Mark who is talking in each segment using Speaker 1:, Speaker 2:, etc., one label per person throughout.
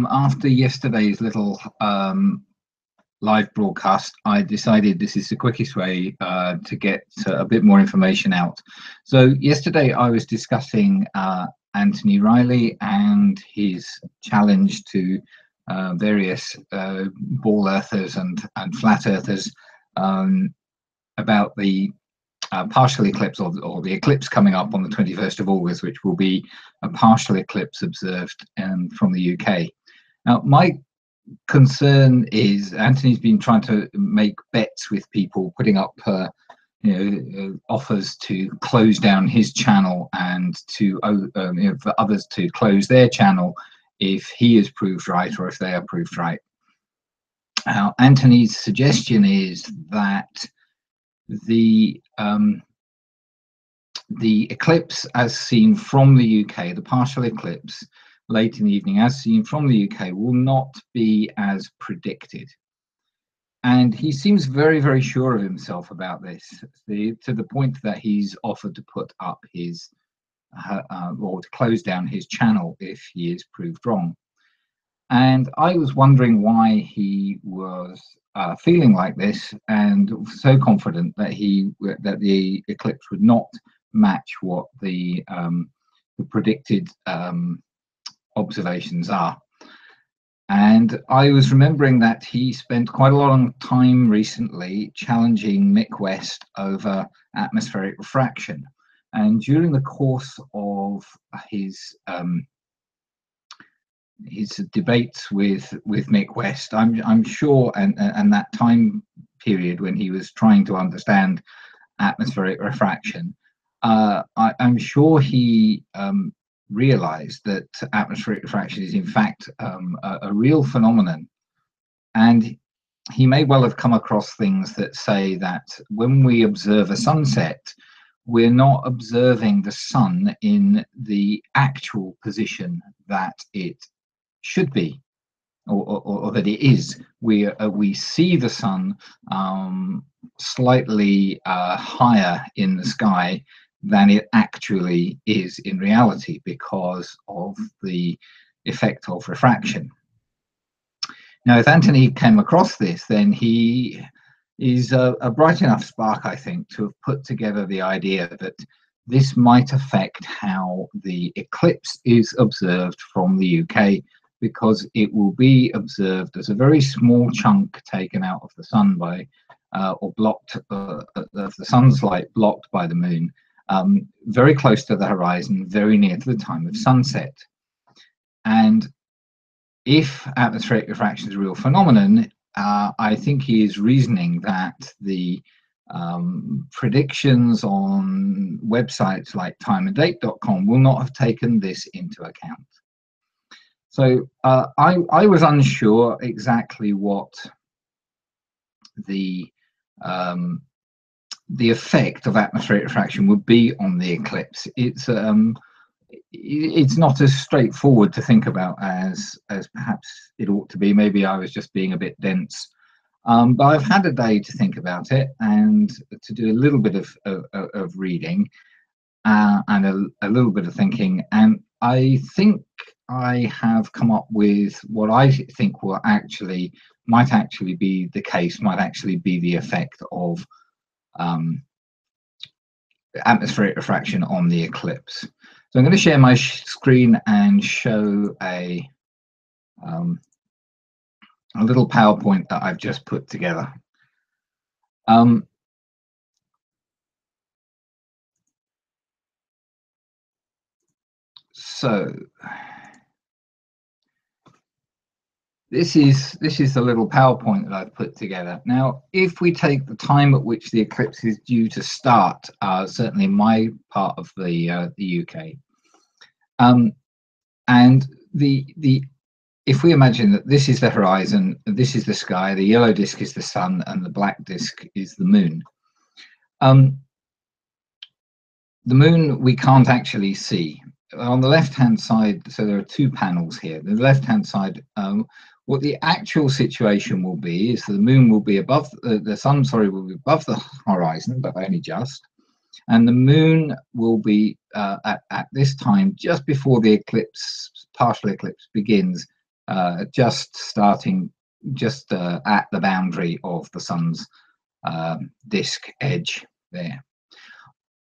Speaker 1: After yesterday's little live broadcast, I decided this is the quickest way to get a bit more information out. So yesterday I was discussing Anthony Riley and his challenge to various ball earthers and flat earthers about the partial eclipse or the eclipse coming up on the 21st of August, which will be a partial eclipse observed from the UK. Now, my concern is Anthony's been trying to make bets with people, putting up offers to close down his channel and to for others to close their channel if he is proved right or if they are proved right. Now, Anthony's suggestion is that the eclipse as seen from the UK, the partial eclipse late in the evening as seen from the UK, will not be as predicted. And he seems very, very sure of himself about this, to the point that he's offered to put up his or to close down his channel if he is proved wrong. And I was wondering why he was feeling like this and so confident that the eclipse would not match what the predicted observations are. And I was remembering that he spent quite a long time recently challenging Mick West over atmospheric refraction. And during the course of his debates with Mick West, I'm sure, and that time period when he was trying to understand atmospheric refraction, I'm sure he realized that atmospheric refraction is in fact a real phenomenon. And he may well have come across things that say that when we observe a sunset, we're not observing the sun in the actual position that it should be, or that it is. We see the sun slightly higher in the sky than it actually is in reality because of the effect of refraction. Now, if Anthony came across this, then he is a bright enough spark, I think, to have put together the idea that this might affect how the eclipse is observed from the UK, because it will be observed as a very small chunk taken out of the sun by or blocked of the sun's light blocked by the moon, very close to the horizon, very near to the time of sunset. And if atmospheric refraction is a real phenomenon, I think he is reasoning that the predictions on websites like timeanddate.com will not have taken this into account. So I was unsure exactly what the effect of atmospheric refraction would be on the eclipse. It's not as straightforward to think about as perhaps it ought to be. Maybe I was just being a bit dense, but I've had a day to think about it and to do a little bit of reading and a little bit of thinking, and I think I have come up with what I think might actually be the case, might actually be the effect of atmospheric refraction on the eclipse. So I'm going to share my screen and show a little PowerPoint that I've just put together. So this is the little PowerPoint that I've put together. Now, if we take the time at which the eclipse is due to start, certainly in my part of the UK, and if we imagine that this is the horizon, this is the sky, the yellow disk is the sun, and the black disk is the moon. The moon we can't actually see. On the left-hand side, so there are two panels here. The left-hand side, what the actual situation will be is the moon will be above the sun. Sorry, will be above the horizon, but only just. And the moon will be at this time just before the eclipse, partial eclipse, begins, just starting just at the boundary of the sun's disk edge there.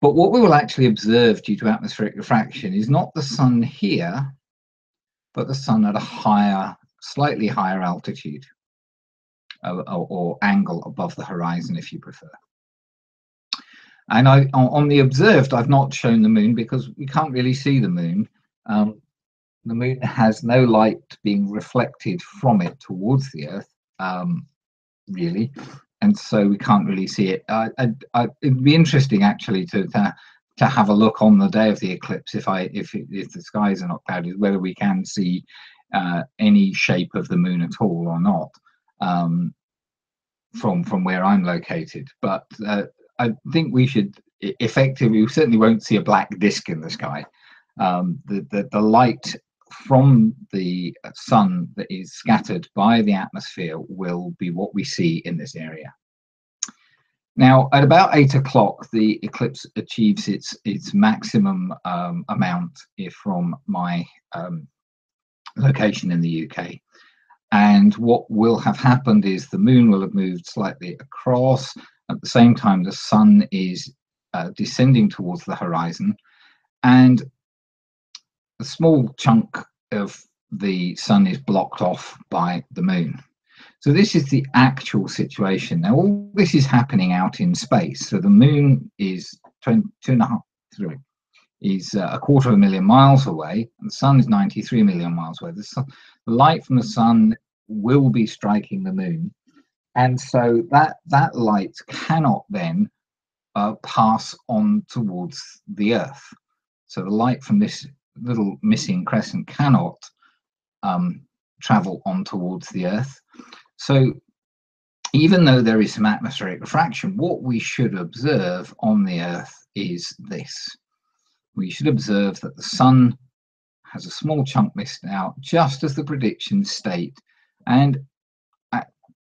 Speaker 1: But what we will actually observe due to atmospheric refraction is not the sun here, but the sun at a higher, slightly higher altitude, or angle above the horizon, if you prefer. And on the observed, I've not shown the moon because we can't really see the moon. The moon has no light being reflected from it towards the Earth, really, and so we can't really see it. It'd be interesting actually to have a look on the day of the eclipse, if the skies are not cloudy, whether we can see any shape of the moon at all or not, from where I'm located. But I think we should effectively, we certainly won't see a black disk in the sky. The light from the sun that is scattered by the atmosphere will be what we see in this area. Now, at about 8 o'clock, the eclipse achieves its maximum amount from my location in the UK. And what will have happened is the moon will have moved slightly across. At the same time, the sun is descending towards the horizon, and a small chunk of the sun is blocked off by the moon. So this is the actual situation. Now, all this is happening out in space. So the moon is a quarter of a million miles away, and the sun is 93 million miles away. The light from the sun will be striking the moon, and so that light cannot then pass on towards the Earth. So the light from this little missing crescent cannot travel on towards the Earth. So even though there is some atmospheric refraction, what we should observe on the Earth is this. We should observe that the sun has a small chunk missed out, just as the predictions state. And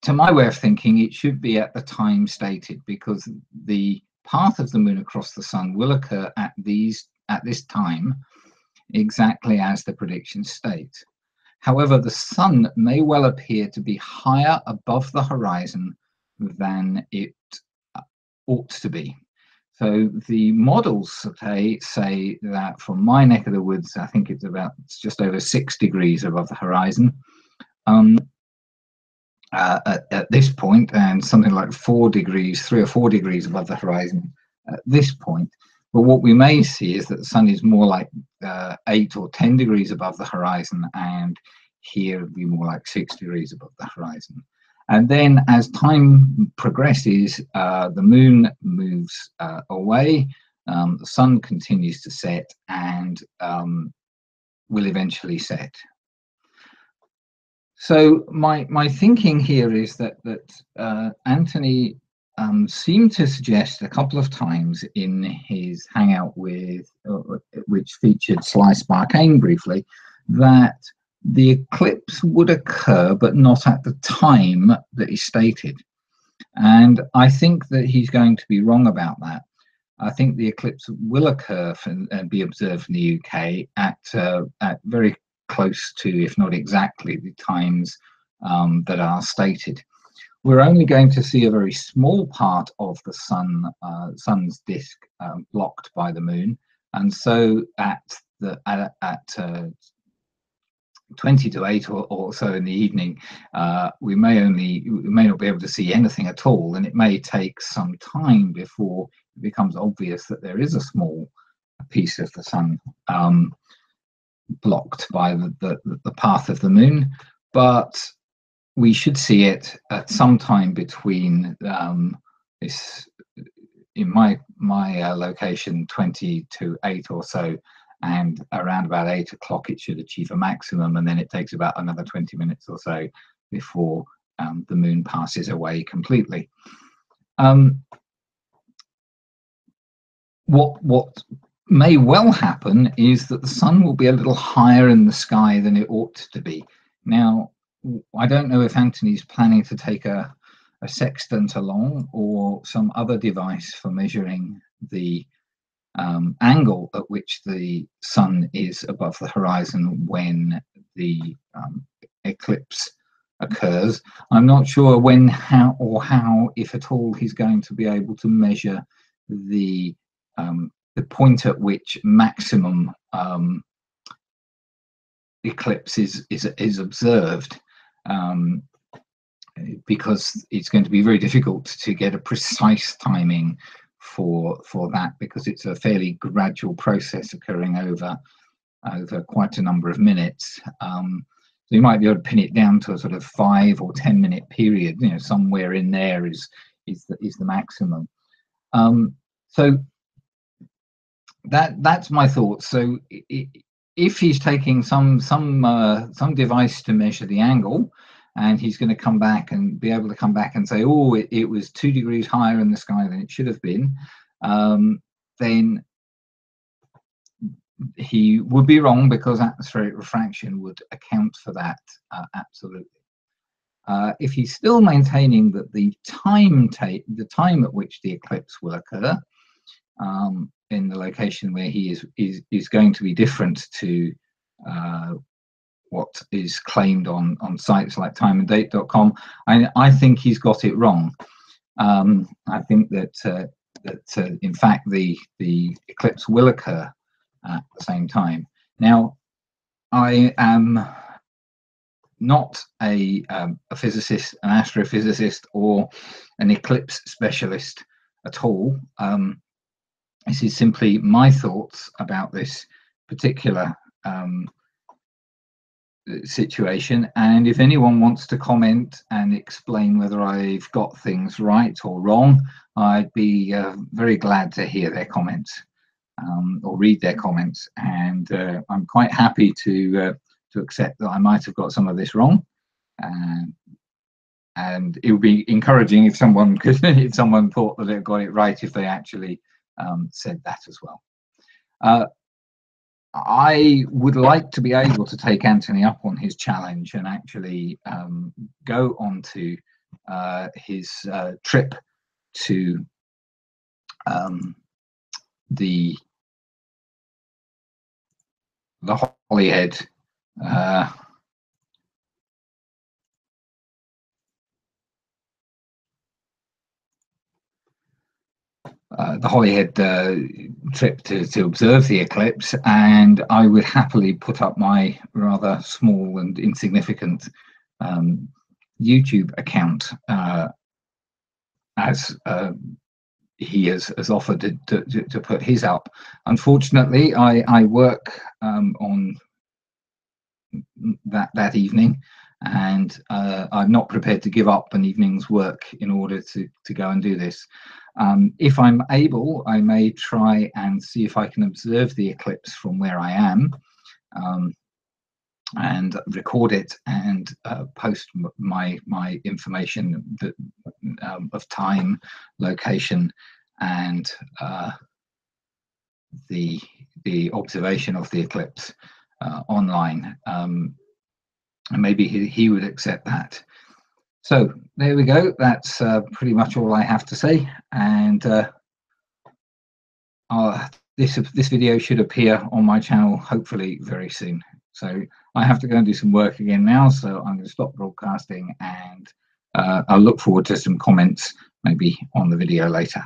Speaker 1: to my way of thinking, it should be at the time stated, because the path of the moon across the sun will occur at this time, exactly as the predictions state. However, the sun may well appear to be higher above the horizon than it ought to be. So the models today say that from my neck of the woods, I think it's just over 6 degrees above the horizon at this point, and something like 3 or 4 degrees above the horizon at this point. But what we may see is that the sun is more like 8 or 10 degrees above the horizon, and here would be more like 6 degrees above the horizon. And then as time progresses, the moon moves away, the sun continues to set, and will eventually set. So my thinking here is that Anthony seemed to suggest a couple of times in his hangout which featured Sly Sparkane briefly, that the eclipse would occur, but not at the time that he stated. And I think that he's going to be wrong about that. I think the eclipse will occur and be observed in the UK at very close to, if not exactly, the times that are stated. We're only going to see a very small part of the sun's disk blocked by the moon, and so at 20 to 8 or so in the evening, we may not be able to see anything at all, and it may take some time before it becomes obvious that there is a small piece of the sun blocked by the path of the moon. But we should see it at some time between this, in my location, 20 to 8 or so, and around about 8 o'clock it should achieve a maximum, and then it takes about another 20 minutes or so before the moon passes away completely. What may well happen is that the sun will be a little higher in the sky than it ought to be. Now, I don't know if Anthony's planning to take a sextant along or some other device for measuring the angle at which the sun is above the horizon when the eclipse occurs. I'm not sure when, how, if at all, he's going to be able to measure the point at which maximum eclipse is observed, because it's going to be very difficult to get a precise timing for that, because it's a fairly gradual process occurring over quite a number of minutes. So you might be able to pin it down to a sort of 5 or 10 minute period. You know, somewhere in there is the maximum. So that's my thoughts. So if he's taking some device to measure the angle, and he's going to come back and be able to come back and say, oh, it was 2 degrees higher in the sky than it should have been, then he would be wrong, because atmospheric refraction would account for that, absolutely. If he's still maintaining that the time at which the eclipse will occur in the location where he is going to be different to what is claimed on sites like timeanddate.com, I think he's got it wrong. I think that in fact the eclipse will occur at the same time. Now, I am not a physicist, an astrophysicist, or an eclipse specialist at all. This is simply my thoughts about this particular situation, and if anyone wants to comment and explain whether I've got things right or wrong, I'd be very glad to hear their comments. Or read their comments, and I'm quite happy to accept that I might have got some of this wrong, and it would be encouraging if someone could, if someone thought that they got it right, if they actually said that as well. I would like to be able to take Anthony up on his challenge and actually go on to his trip to the Holyhead, the Holyhead trip to observe the eclipse, and I would happily put up my rather small and insignificant YouTube account as he has offered to put his up. Unfortunately, I work on that evening, and I'm not prepared to give up an evening's work in order to go and do this. If I'm able, I may try and see if I can observe the eclipse from where I am, and record it and post my information of time, location, and the observation of the eclipse online, and maybe he would accept that. So there we go. That's pretty much all I have to say, and this video should appear on my channel hopefully very soon. So I have to go and do some work again now, so I'm going to stop broadcasting, and I'll look forward to some comments maybe on the video later.